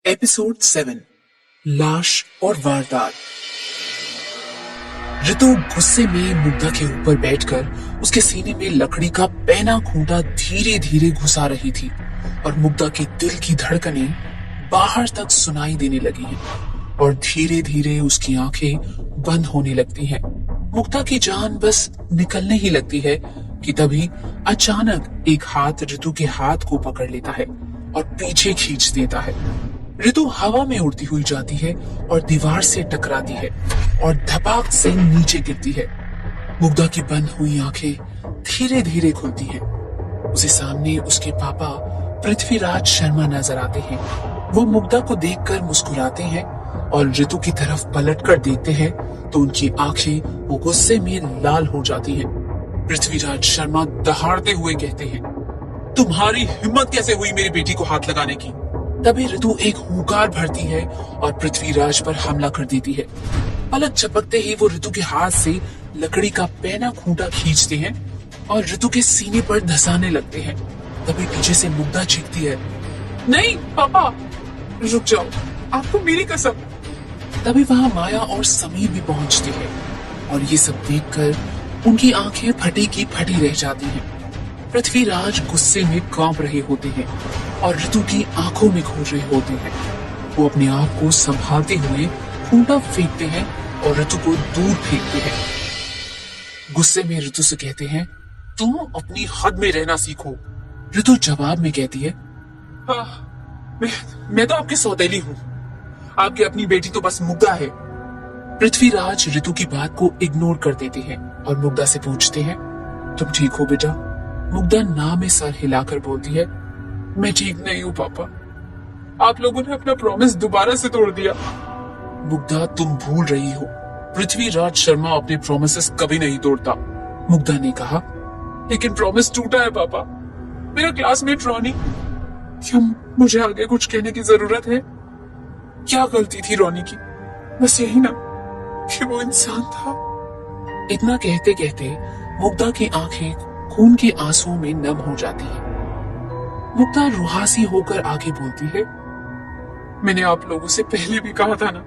Episode 7 लाश और वारदात। ऋतु गुस्से में मुग्धा के ऊपर बैठकर उसके सीने में लकड़ी का पैना खूंटा धीरे धीरे घुसा रही थी और मुग्धा के दिल की धड़कनें बाहर तक सुनाई देने लगी हैं और धीरे धीरे उसकी आंखें बंद होने लगती हैं। मुग्धा की जान बस निकलने ही लगती है कि तभी अचानक एक हाथ ऋतु के हाथ को पकड़ लेता है और पीछे खींच देता है। ऋतु हवा में उड़ती हुई जाती है और दीवार से टकराती है और धपाक से नीचे गिरती है। मुग्धा की बंद हुई आंखें धीरे धीरे खुलती हैं। उसे सामने उसके पापा पृथ्वीराज शर्मा नजर आते हैं। वो मुग्धा को देखकर मुस्कुराते हैं और ऋतु की तरफ पलट कर देखते हैं तो उनकी आंखें वो गुस्से में लाल हो जाती हैं। पृथ्वीराज शर्मा दहाड़ते हुए कहते हैं, तुम्हारी हिम्मत कैसे हुई मेरी बेटी को हाथ लगाने की? तभी ऋतु एक हुंकार भरती है और पृथ्वीराज पर हमला कर देती है। पलक झपकते ही वो ऋतु के हाथ से लकड़ी का पैना खूंटा खींचते हैं और ऋतु के सीने पर धंसाने लगते हैं। तभी पीछे से मुग्धा चीखती है, नहीं पापा, रुक जाओ, आपको मेरी कसम। तभी वहां माया और समीर भी पहुंचते हैं और ये सब देखकर उनकी आंखें फटी की फटी रह जाती हैं। पृथ्वीराज गुस्से में कांप रहे होते हैं और ऋतु की आंखों में घूर रहे होते हैं। वो अपने आप को संभालते हुए खूंटा फेंकते हैं और ऋतु को दूर फेंकते हैं। गुस्से में ऋतु से कहते हैं, तुम अपनी हद में रहना सीखो। ऋतु जवाब में कहती है, मैं तो आपकी सौतेली हूँ, आपकी अपनी बेटी तो बस मुग्धा है। पृथ्वीराज ऋतु की बात को इग्नोर कर देते हैं और मुग्धा से पूछते हैं, तुम ठीक हो बेटा? मुग्धा ना में सर हिलाकर बोलती है, मैं ठीक नहीं हूँ पापा, आप लोगों ने अपना प्रॉमिस दोबारा से तोड़ दिया। मुग्धा, तुम भूल रही हो, पृथ्वीराज शर्मा अपने प्रॉमिसेस कभी नहीं तोड़ता। मुग्धा ने कहा, लेकिन प्रॉमिस टूटा है पापा। मेरा क्लासमेट रॉनी, क्या मुझे आगे कुछ कहने की जरूरत है? क्या गलती थी रॉनी की? बस यही ना कि वो इंसान था। इतना कहते कहते मुग्धा की आंखें खून के आंसुओं में नम हो जाती है। मुग्धा रुहासी होकर आगे बोलती है, मैंने आप लोगों से पहले भी कहा था ना,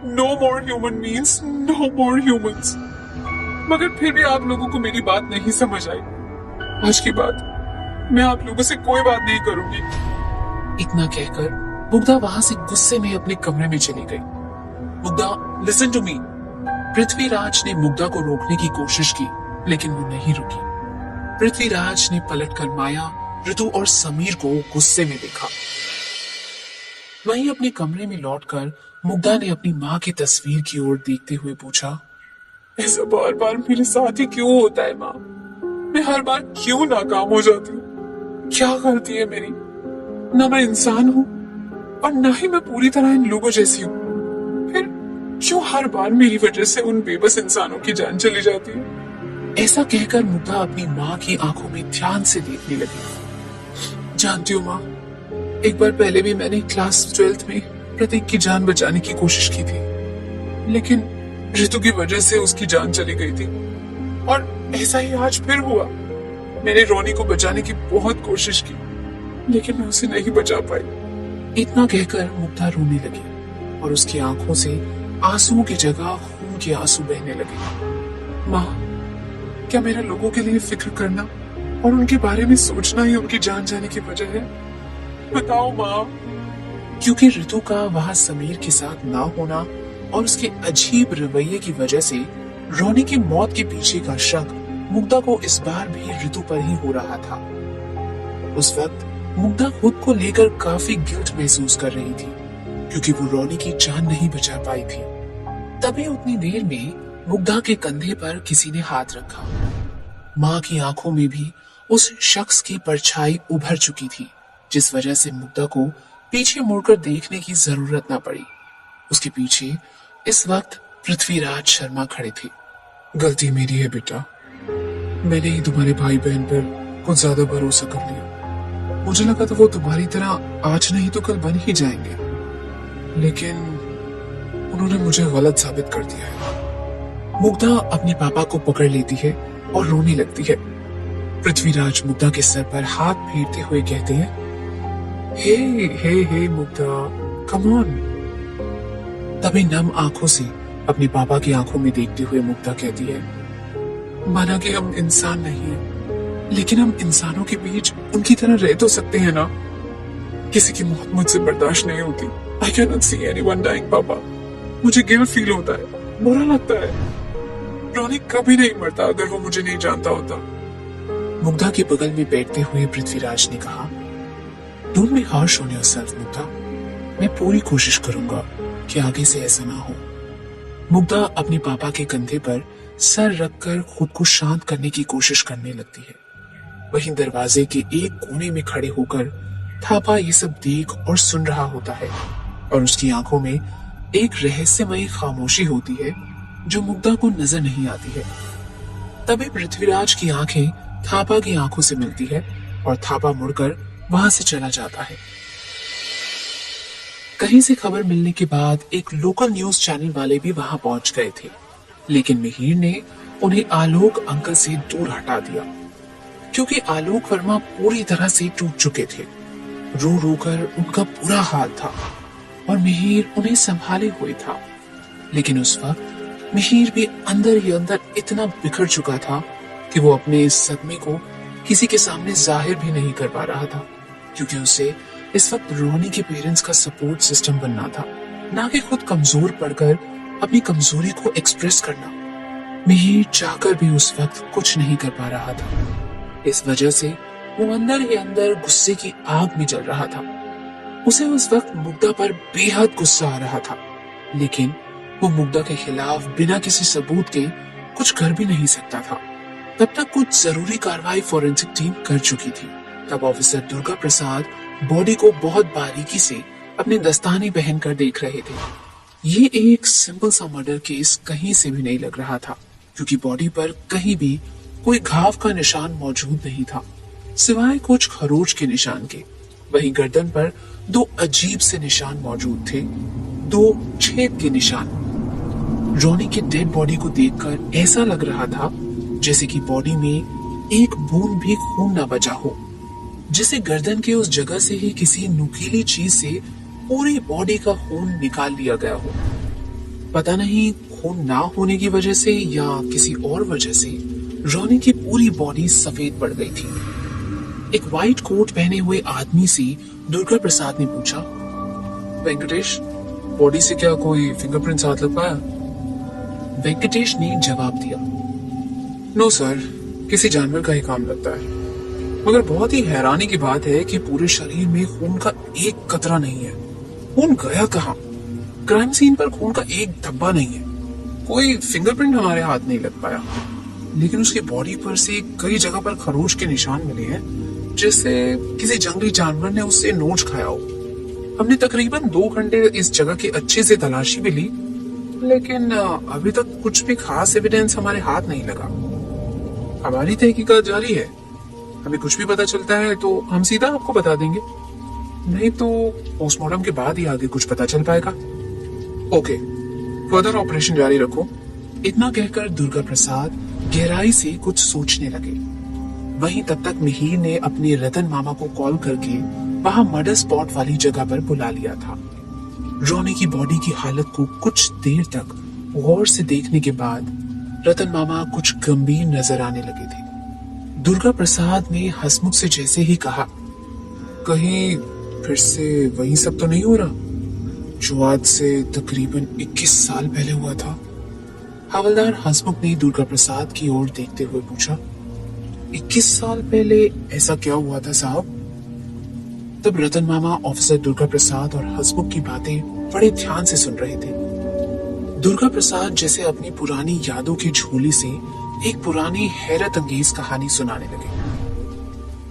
no more human means no more humans, मगर फिर भी आप लोगों को मेरी बात नहीं समझ आई। आज के बाद मैं आप लोगों से कोई बात नहीं करूंगी। इतना कहकर मुग्धा वहां से गुस्से में अपने कमरे में चली गई। Mugdha, listen to me. Prithviraj ने मुग्धा को रोकने की कोशिश की लेकिन वो नहीं रुकी। पृथ्वीराज ने पलटकर माया, ऋतु और समीर को गुस्से में देखा। वहीं अपने कमरे में लौटकर मुग्धा ने अपनी माँ की तस्वीर की ओर देखते हुए पूछा, ऐसा बार बार मेरे साथ ही क्यों होता है माँ? मैं हर बार क्यों नाकाम हो जाती हूँ? क्या गलती है मेरी? ना मैं इंसान हूँ और ना ही मैं पूरी तरह इन लोगों जैसी हूँ। फिर क्यों हर बार मेरी वजह से उन बेबस इंसानों की जान चली जाती है? ऐसा कहकर मुग्धा अपनी माँ की आंखों में ध्यान से देखने लगी। जानती हूँ माँ, एक बार पहले भी मैंने क्लास 12th में प्रतीक की जान बचाने की कोशिश की थी, लेकिन ऋतु की वजह से उसकी जान चली गई थी और ऐसा ही आज फिर हुआ। मैंने रोनी को बचाने की बहुत कोशिश की लेकिन मैं उसे नहीं बचा पाई। इतना कहकर मुग्धा रोने लगी और उसकी आंखों से आंसुओं की जगह खून के आंसू बहने लगे। माँ, क्या मेरा लोगों के लिए फिक्र करना और उनके बारे में सोचना ही उनकी जान जाने की वजह है? बताओ माँ। क्योंकि ऋतु का वहां समीर के साथ ना होना और उसके अजीब रवैये की वजह से रोनी की मौत के पीछे का शक मुग्धा को इस बार भी ऋतु पर ही हो रहा था। उस वक्त मुग्धा खुद को लेकर काफी गिल्ट महसूस कर रही थी क्योंकि वो रोनी की जान नहीं बचा पाई थी। तभी उतनी देर में मुग्धा के कंधे पर किसी ने हाथ रखा। माँ की आंखों में भी उस शख्स की परछाई उभर चुकी थी जिस वजह से मुग्धा को पीछे मुड़कर देखने की जरूरत न पड़ी। उसके पीछे इस वक्त पृथ्वीराज शर्मा खड़े थे। गलती मेरी है बेटा, मैंने ही तुम्हारे भाई बहन पर कुछ ज्यादा भरोसा कर लिया। मुझे लगा था वो तुम्हारी तरह आज नहीं तो कल बन ही जाएंगे, लेकिन उन्होंने मुझे गलत साबित कर दिया है। मुग्धा अपने पापा को पकड़ लेती है और रोने लगती है। पृथ्वीराज मुग्धा के सर पर हाथ फेरते हुए कहते हैं, हे मुग्धा, कम ऑन। तभी नम आंखों से अपने पापा की आंखों में देखते हुए मुग्धा कहती है, माना कि हम इंसान नहीं हैं, लेकिन हम इंसानों के बीच उनकी तरह रह तो सकते हैं ना। किसी की मौत मुझसे बर्दाश्त नहीं होती। I can not see anyone dying पापा। मुझे गिल्ट फील होता है, बुरा लगता है। रॉनी कभी नहीं मरता अगर वो मुझे नहीं जानता होता। मुग्धा के बगल में बैठते हुए पृथ्वीराज ने कहा, don't be harsh on yourself Mugdha. मैं पूरी कोशिश करूंगा कि आगे से ऐसा ना हो। मुग्धा अपने पापा के कंधे पर सर रखकर खुद को शांत करने की कोशिश करने लगती है। वहीं दरवाजे के एक कोने में खड़े होकर थापा ये सब देख और सुन रहा होता है और उसकी आंखों में एक रहस्यमयी खामोशी होती है जो मुग्धा को नजर नहीं आती है। तभी पृथ्वीराज की आंखें थापा की आंखों से मिलती है और थापा मुड़कर वहां से चला जाता है। कहीं से खबर मिलने के बाद एक लोकल न्यूज चैनल वाले भी वहां पहुंच गए थे, लेकिन मिहिर ने उन्हें आलोक अंकल से दूर हटा दिया क्योंकि आलोक वर्मा पूरी तरह से टूट चुके थे। रो रो कर उनका बुरा हाल था और मिहिर उन्हें संभाले हुए था। लेकिन उस वक्त मिहिर भी अंदर ही अंदर इतना बिखर चुका था कि वो अपने इस सदमे को किसी के सामने जाहिर भी नहीं कर पा रहा था, क्योंकि उसे इस वक्त रोनी के पेरेंट्स का सपोर्ट सिस्टम बनना था, ना कि खुद कमजोर पड़कर अपनी कमजोरी को एक्सप्रेस करना। मिहिर चाहकर भी उस वक्त कुछ नहीं कर पा रहा था। इस वजह से वो अंदर ही अंदर गुस्से की आग में जल रहा था। उसे उस वक्त मुग्धा पर बेहद गुस्सा आ रहा था, लेकिन वो मुग्धा के खिलाफ बिना किसी सबूत के कुछ कर भी नहीं सकता था। तब तक कुछ जरूरी कार्रवाई फॉरेंसिक टीम कर चुकी थी। तब ऑफिसर दुर्गा प्रसाद बॉडी को बहुत बारीकी से अपने दस्ताने पहनकर देख रहे थे। ये एक सिंपल सा मर्डर केस कहीं से भी नहीं लग रहा था, क्योंकि बॉडी पर कहीं भी कोई घाव का निशान मौजूद नहीं था, सिवाय कुछ खरोच के निशान के। वहीं गर्दन पर दो अजीब से निशान मौजूद थे, दो छेद के निशान। रोनी के डेड बॉडी को देखकर ऐसा लग रहा था जैसे कि बॉडी में एक बूंद भी खून न बचा हो, जैसे गर्दन के उस जगह से ही किसी नुकीली चीज से पूरी बॉडी का खून निकाल लिया गया हो। पता नहीं खून ना होने की वजह से या किसी और वजह से रोनी की पूरी बॉडी सफेद पड़ गई थी। एक व्हाइट कोट पहने हुए आदमी से दुर्गा प्रसाद ने पूछा, वेंकटेश, बॉडी से क्या कोई फिंगरप्रिंट्स हाथ लग पाया? वेंकटेश ने जवाब दिया, नो सर, किसी जानवर का ही काम लगता है। मगर बहुत ही हैरानी की बात है कि पूरे शरीर में खून का एक कतरा नहीं है। खून गया कहाँ? क्राइम सीन पर खून का एक धब्बा नहीं है। कोई फिंगरप्रिंट हमारे हाथ नहीं लग पाया, लेकिन उसकी बॉडी पर से कई जगह पर खरोच के निशान मिले हैं, जैसे किसी जंगली जानवर ने उससे नोच खाया हो। हमने तकरीबन 2 घंटे इस जगह की अच्छे से तलाशी भी ली, लेकिन अभी तक कुछ भी खास एविडेंस हमारे हाथ नहीं लगा। हमारी तहकीकात जारी है। हमें कुछ भी पता चलता है तो हम सीधा आपको बता देंगे, नहीं तो पोस्टमार्टम के बाद ही आगे कुछ पता चल पाएगा। ओके, फर्दर ऑपरेशन जारी रखो। इतना कहकर दुर्गा प्रसाद गहराई से कुछ सोचने लगे। वहीं तब तक मिहिर ने अपने रतन मामा को कॉल करके वहां मर्डर स्पॉट वाली जगह पर बुला लिया था। रोनी की बॉडी की हालत को कुछ देर तक गौर से देखने के बाद रतन मामा कुछ गंभीर नजर आने लगे थे। दुर्गा प्रसाद ने हंसमुख से जैसे ही कहा, कहीं फिर से वही सब तो नहीं हो रहा जो आज से तकरीबन 21 साल पहले हुआ था? हवलदार हंसमुख ने दुर्गा प्रसाद की ओर देखते हुए पूछा, 21 साल पहले ऐसा क्या हुआ था साहब? तब रतन मामा ऑफिसर दुर्गा प्रसाद और हंसमुख की बातें बड़े ध्यान से सुन रहे थे। दुर्गा प्रसाद जैसे अपनी पुरानी यादों की झोली से एक पुरानी हैरत अंगेज कहानी सुनाने लगे।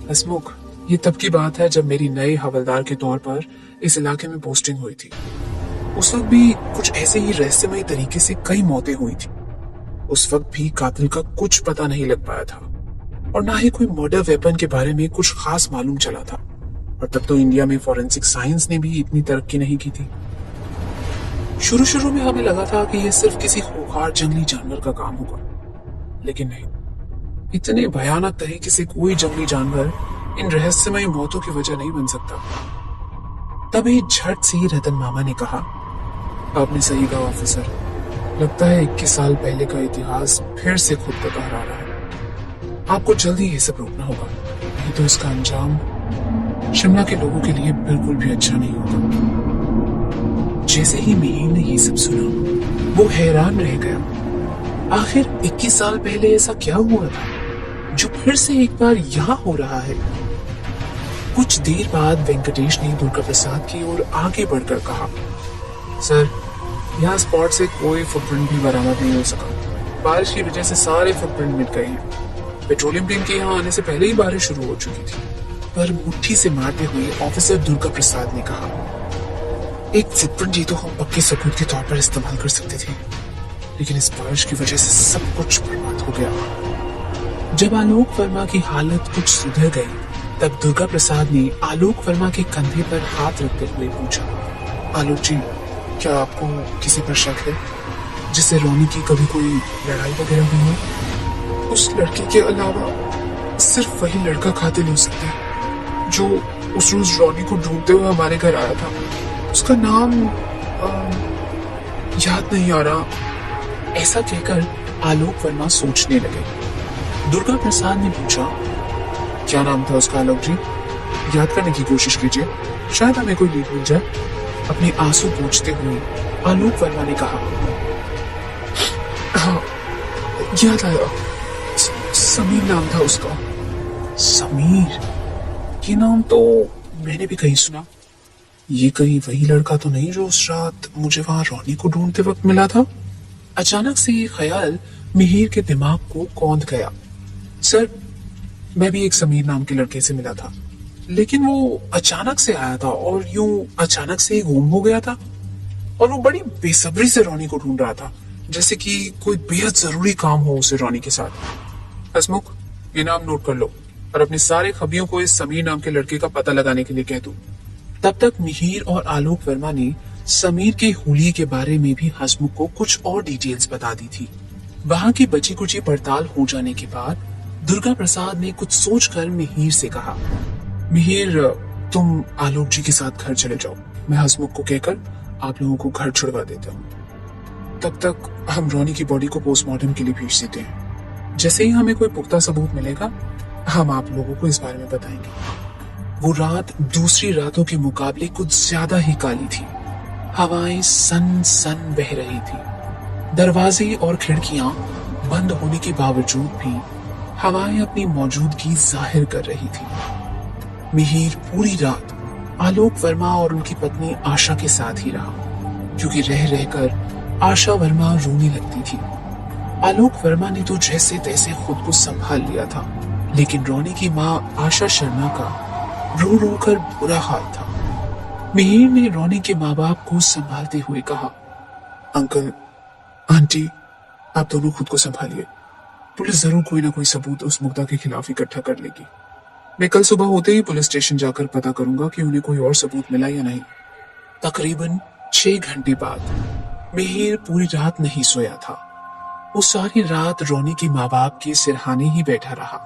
हंसमुख, ये तब की बात है जब मेरी नए हवलदार के तौर पर इस इलाके में पोस्टिंग हुई थी। उस वक्त भी कुछ ऐसे ही रहस्यमय तरीके से कई मौतें हुई थी। उस वक्त भी कातिल का कुछ पता नहीं लग पाया था और ना ही कोई मर्डर वेपन के बारे में कुछ खास मालूम चला था। और तब तो इंडिया में फॉरेंसिक साइंस ने भी इतनी तरक्की नहीं की थी। शुरू में हमें लगा था कि यह सिर्फ किसी खूंखार जंगली जानवर का काम होगा, लेकिन नहीं, इतने भयानक तरीके से कोई जंगली जानवर इन रहस्यमय मौतों की वजह नहीं बन सकता। तभी झट से रतन मामा ने कहा, आपने सही कहा ऑफिसर, लगता है 21 साल पहले का इतिहास फिर से खुद को दोहरा रहा है। आपको जल्दी ये सब रोकना होगा, नहीं तो इसका अंजाम शिमला के लोगों के लिए बिल्कुल भी अच्छा नहीं होगा। जैसे ही मिहिर ने ये सब सुना वो हैरान रह गया। आखिर 21 साल पहले ऐसा क्या हुआ था जो फिर से एक बार यहाँ हो रहा है। कुछ देर बाद वेंकटेश ने दुर्गा प्रसाद की ओर आगे बढ़कर कहा, सर, यहाँ स्पॉट से कोई फुटप्रिंट भी बरामद नहीं हो सका। बारिश की वजह से सारे फुटप्रिंट मिट गए हैं। पेट्रोलियम टीम के यहाँ आने से पहले ही बारिश शुरू हो चुकी थी। पर मुट्ठी से मारते हुए ऑफिसर दुर्गा प्रसाद ने कहा, एक फुटप्रिंट ही तो हम पक्के सबूत के तौर पर इस्तेमाल कर सकते थे, लेकिन इस बारिश की वजह से सब कुछ बर्बाद हो गया। जब आलोक वर्मा की हालत कुछ सुधर गई तब दुर्गा प्रसाद ने आलोक वर्मा के कंधे पर हाथ रखते हुए पूछा, आलोक जी, क्या आपको किसी पर शक है जिससे रोनी की कभी कोई लड़ाई वगैरह हुई हो? उस लड़के के अलावा सिर्फ वही लड़का कातिल हो सकता है जो उस रोज रोनी को ढूंढते हुए हमारे घर आया था। उसका नाम याद नहीं आ रहा। ऐसा कहकर आलोक वर्मा सोचने लगे। दुर्गा प्रसाद ने पूछा, क्या नाम था उसका आलोक जी? याद करने की कोशिश कीजिए, शायद हमें कोई लीड मिल जाए। अपने आंसू पोंछते हुए आलोक वर्मा ने कहा, हाँ, याद आया, समीर नाम था उसका। समीर? ये नाम तो मैंने भी कहीं सुना। ये कहीं वही लड़का तो नहीं जो उस रात मुझे वहां रोनी को ढूंढते वक्त मिला था? अचानक से ये ख्याल मिहिर के दिमाग को कौंध गया। सर, मैं भी एक समीर नाम के लड़के से मिला था, लेकिन वो अचानक से आया था और यूं अचानक से ही गुम हो गया था। और वो बड़ी बेसब्री से रोनी को ढूंढ रहा था, जैसे कि कोई बेहद जरूरी काम हो उसे रोनी के साथ। हसमुख, ये नाम नोट कर लो और अपने सारे खबियों को इस समीर नाम के लड़के का पता लगाने के लिए कह दो। तब तक मिहिर और आलोक वर्मा ने समीर के हुलिये के बारे में भी हसमुख को कुछ और डिटेल्स बता दी थी। वहां की बची कुची पड़ताल हो जाने के बाद दुर्गा प्रसाद ने कुछ सोचकर मिहिर से कहा, मिहिर, तुम आलोक जी के साथ घर चले जाओ, मैं हसमुख को कहकर आप लोगों को घर छुड़वा देता हूँ। तब तक हम रोनी की बॉडी को पोस्टमार्टम के लिए भेज देते हैं। जैसे ही हमें कोई पुख्ता सबूत मिलेगा हम आप लोगों को इस बारे में बताएंगे। वो रात दूसरी रातों के मुकाबले कुछ ज्यादा ही काली थी। हवाएं सन सन बह रही थी। दरवाजे और खिड़कियां बंद होने के बावजूद भी हवाएं अपनी मौजूदगी जाहिर कर रही थी। मिहिर पूरी रात आलोक वर्मा और उनकी पत्नी आशा के साथ ही रहा, क्योंकि रह रहकर आशा वर्मा रोने लगती थी। आलोक वर्मा ने तो जैसे तैसे खुद को संभाल लिया था, लेकिन रोनी की माँ आशा शर्मा का रो रो कर बुरा हाल था। मिहिर ने रोनी के माँ बाप को संभालते हुए कहा, अंकल, आंटी, आप दोनों खुद को संभालिए। पुलिस जरूर कोई ना कोई सबूत उस मुग्धा के खिलाफ इकट्ठा कर लेगी। मैं कल सुबह होते ही पुलिस स्टेशन जाकर पता करूंगा कि उन्हें कोई और सबूत मिला या नहीं। तकरीबन 6 घंटे बाद मिहिर पूरी रात नहीं सोया था। वो सारी रात रोनी के माँ बाप के सिरहाने ही बैठा रहा।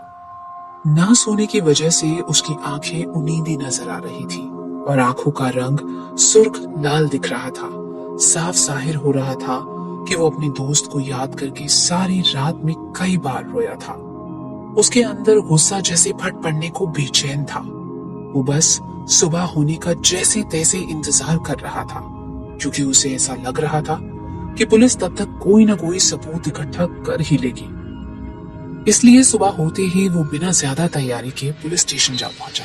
ना सोने की वजह से उसकी आंखें उनींदी नजर आ रही थी और आंखों का रंग सुर्ख लाल दिख रहा था। साफ जाहिर हो रहा था कि वो अपने दोस्त को याद करके सारी रात में कई बार रोया था। उसके अंदर गुस्सा जैसे फट पड़ने को बेचैन था। वो बस सुबह होने का जैसे तैसे इंतजार कर रहा था, क्योंकि उसे ऐसा लग रहा था कि पुलिस तब तक कोई ना कोई सबूत इकट्ठा कर ही लेगी। इसलिए सुबह होते ही वो बिना ज्यादा तैयारी के पुलिस स्टेशन जा पहुंचा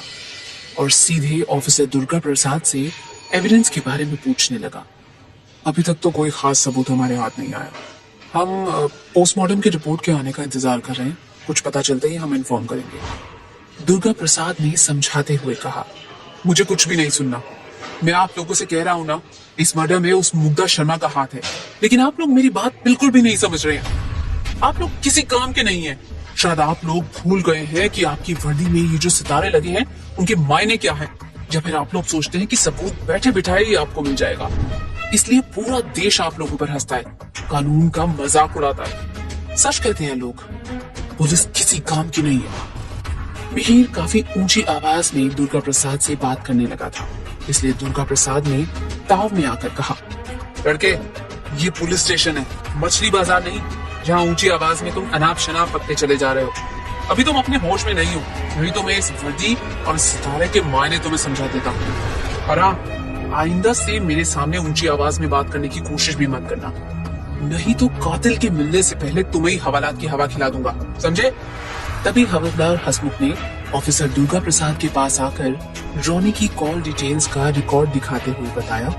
और सीधे ऑफिसर दुर्गा प्रसाद से एविडेंस के बारे में पूछने लगा। अभी तक तो कोई खास सबूत हमारे हाथ नहीं आया। हम पोस्टमार्टम की रिपोर्ट के आने का इंतजार कर रहे हैं। कुछ पता चलते ही हम इन्फॉर्म करेंगे। दुर्गा प्रसाद ने समझाते हुए कहा, मुझे कुछ भी नहीं सुनना। मैं आप लोगों से कह रहा हूँ ना, इस मर्डर में उस मुग्धा शर्मा का हाथ है, लेकिन आप लोग मेरी बात बिल्कुल भी नहीं समझ रहे हैं। आप लोग किसी काम के नहीं हैं। शायद आप लोग भूल गए हैं कि आपकी वर्दी में ये जो सितारे लगे हैं उनके मायने क्या हैं, या फिर आप लोग सोचते हैं कि सबूत बैठे बिठाए ही आपको मिल जाएगा। इसलिए पूरा देश आप लोगों पर हंसता है, कानून का मजाक उड़ाता है। सच कहते हैं लोग, पुलिस किसी काम की नहीं है। मिहिर काफी ऊंची आवाज में दुर्गा प्रसाद से बात करने लगा था। इसलिए दुर्गा प्रसाद ने ताव में आकर कहा, लड़के, ये पुलिस स्टेशन है, मछली बाजार नहीं, जहाँ ऊंची आवाज में तुम अनाप शनाप पकते चले जा रहे हो। अभी तुम अपने होश में नहीं हो, नहीं तो मैं इस वर्दी और इस सितारे के मायने तुम्हें समझा देता हूँ। और हाँ, आइंदा से मेरे सामने ऊंची आवाज में बात करने की कोशिश भी मत करना, नहीं तो कातिल के मिलने से पहले तुम्हें ही हवालात की हवा खिला दूंगा, समझे? तभी हवलदार हसमुख ने ऑफिसर दुर्गा प्रसाद के पास आकर रोनी की कॉल डिटेल्स का रिकॉर्ड दिखाते हुए बताया,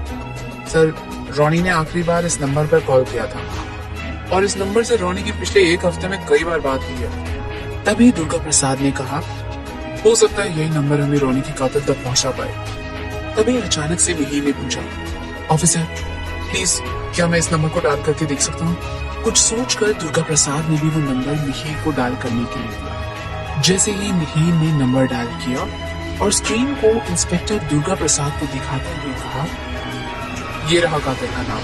सर, रोनी ने आखिरी बार इस नंबर पर कॉल किया था और इस नंबर से रोनी की पिछले एक हफ्ते में कई बार बात हुई है। तभी दुर्गा प्रसाद ने कहा, हो सकता है यही नंबर हमें रोनी की कातिल तक पहुंचा पाए। तभी अचानक से मिहिर ने पूछा, ऑफिसर प्लीज, क्या मैं इस नंबर को डायल करके देख सकता हूँ? कुछ सोचकर दुर्गा प्रसाद ने भी वो नंबर मिहिर को डायल करने के लिए दिया। जैसे ही मिहिर ने नंबर डायल किया और स्क्रीन को इंस्पेक्टर दुर्गा प्रसाद को दिखाते हुए कहा, ये रहा कातिल का नाम।